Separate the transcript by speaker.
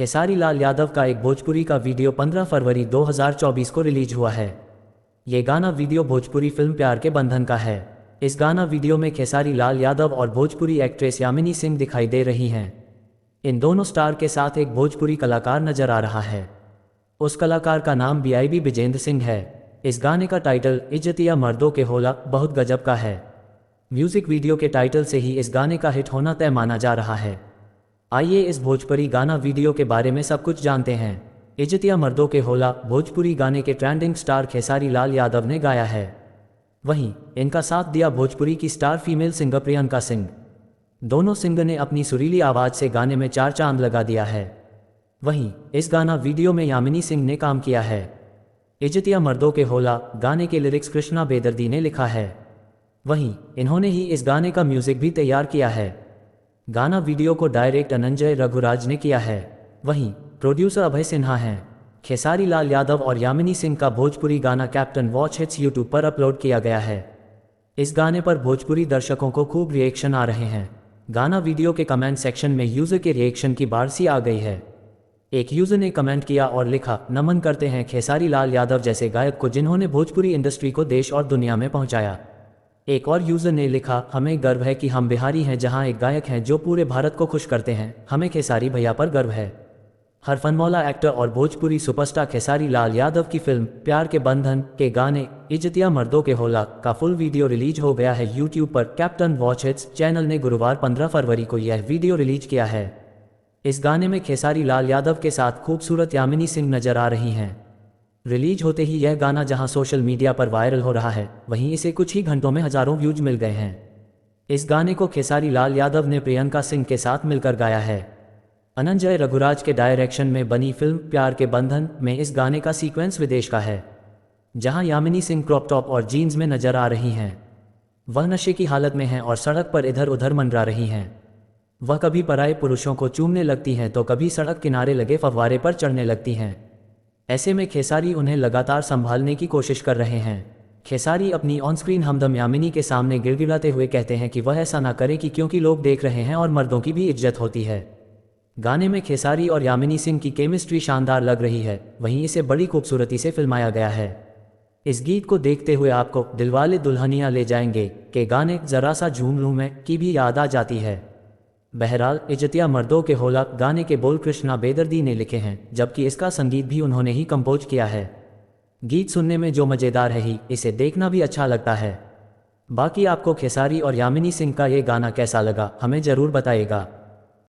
Speaker 1: खेसारी लाल यादव का एक भोजपुरी का वीडियो 15 फरवरी 2024 को रिलीज हुआ है। ये गाना वीडियो भोजपुरी फिल्म प्यार के बंधन का है। इस गाना वीडियो में खेसारी लाल यादव और भोजपुरी एक्ट्रेस यामिनी सिंह दिखाई दे रही हैं। इन दोनों स्टार के साथ एक भोजपुरी कलाकार नजर आ रहा है। उस कलाकार का नाम बीआईबी बिजेंद्र सिंह है। इस गाने का टाइटल इज्जतिया मर्दों के होला बहुत गजब का है। म्यूजिक वीडियो के टाइटल से ही इस गाने का हिट होना तय माना जा रहा है। आइए इस भोजपुरी गाना वीडियो के बारे में सब कुछ जानते हैं। इज्जतिया मर्दों के होला भोजपुरी गाने के ट्रेंडिंग स्टार खेसारी लाल यादव ने गाया है। वहीं इनका साथ दिया भोजपुरी की star female singer Priyanka Singh. दोनों सिंगर ने अपनी सुरीली आवाज़ से गाने में चार चांद लगा दिया है। वहीं इस गाना वीडियो में यामिनी सिंह ने काम किया है। इज्जतिया मर्दों के होला गाने के लिरिक्स कृष्णा बेदर्दी ने लिखा है। वहीं इन्होंने ही इस गाने का म्यूजिक भी तैयार किया है। गाना वीडियो को डायरेक्ट अनंजय रघुराज ने किया है। वहीं प्रोड्यूसर अभय सिन्हा हैं। खेसारी लाल यादव और यामिनी सिंह का भोजपुरी गाना कैप्टन वॉच हिट्स यूट्यूब पर अपलोड किया गया है। इस गाने पर भोजपुरी दर्शकों को खूब रिएक्शन आ रहे हैं। गाना वीडियो के कमेंट सेक्शन में यूजर के रिएक्शन की बारिश आ गई है। एक यूजर ने कमेंट किया और लिखा, नमन करते हैं खेसारी लाल यादव जैसे गायक को जिन्होंने भोजपुरी इंडस्ट्री को देश और दुनिया में पहुंचाया। एक और यूजर ने लिखा, हमें गर्व है कि हम बिहारी हैं जहां एक गायक हैं जो पूरे भारत को खुश करते हैं। हमें खेसारी भैया पर गर्व है। हरफनमौला एक्टर और भोजपुरी सुपरस्टार खेसारी लाल यादव की फिल्म प्यार के बंधन के गाने इज्जतिया मर्दों के होला का फुल वीडियो रिलीज हो गया है यूट्यूब पर। कैप्टन वॉच हिट्स चैनल ने गुरुवार 15 फरवरी को यह वीडियो रिलीज किया है। इस गाने में खेसारी लाल यादव के साथ खूबसूरत यामिनी सिंह नजर आ रही हैं। रिलीज होते ही यह गाना जहां सोशल मीडिया पर वायरल हो रहा है, वहीं इसे कुछ ही घंटों में हजारों व्यूज मिल गए हैं। इस गाने को खेसारी लाल यादव ने प्रियंका सिंह के साथ मिलकर गाया है। अनंजय रघुराज के डायरेक्शन में बनी फिल्म प्यार के बंधन में इस गाने का सीक्वेंस विदेश का है, जहां यामिनी सिंह क्रॉप टॉप और जीन्स में नजर आ रही हैं। वह नशे की हालत में हैं और सड़क पर इधर उधर मंडरा रही हैं। वह कभी पराये पुरुषों को चूमने लगती हैं तो कभी सड़क किनारे लगे फव्वारे पर चढ़ने लगती हैं। ऐसे में खेसारी उन्हें लगातार संभालने की कोशिश कर रहे हैं। खेसारी अपनी ऑन स्क्रीन हमदम यामिनी के सामने गिड़गिड़ाते हुए कहते हैं कि वह ऐसा ना करे कि क्योंकि लोग देख रहे हैं और मर्दों की भी इज्जत होती है। गाने में खेसारी और यामिनी सिंह की केमिस्ट्री शानदार लग रही है। वहीं इसे बड़ी खूबसूरती से फिल्माया गया है। इस गीत को देखते हुए आपको दिलवाले दुल्हनिया ले जाएंगे के गाने जरा सा झूम लूं मैं की भी याद आ जाती है। बहरहाल इज्जतिया मर्दों के होला गाने के बोल कृष्णा बेदर्दी ने लिखे हैं, जबकि इसका संगीत भी उन्होंने ही कंपोज किया है। गीत सुनने में जो मज़ेदार है ही इसे देखना भी अच्छा लगता है। बाकी आपको खेसारी और यामिनी सिंह का ये गाना कैसा लगा हमें ज़रूर बताइएगा।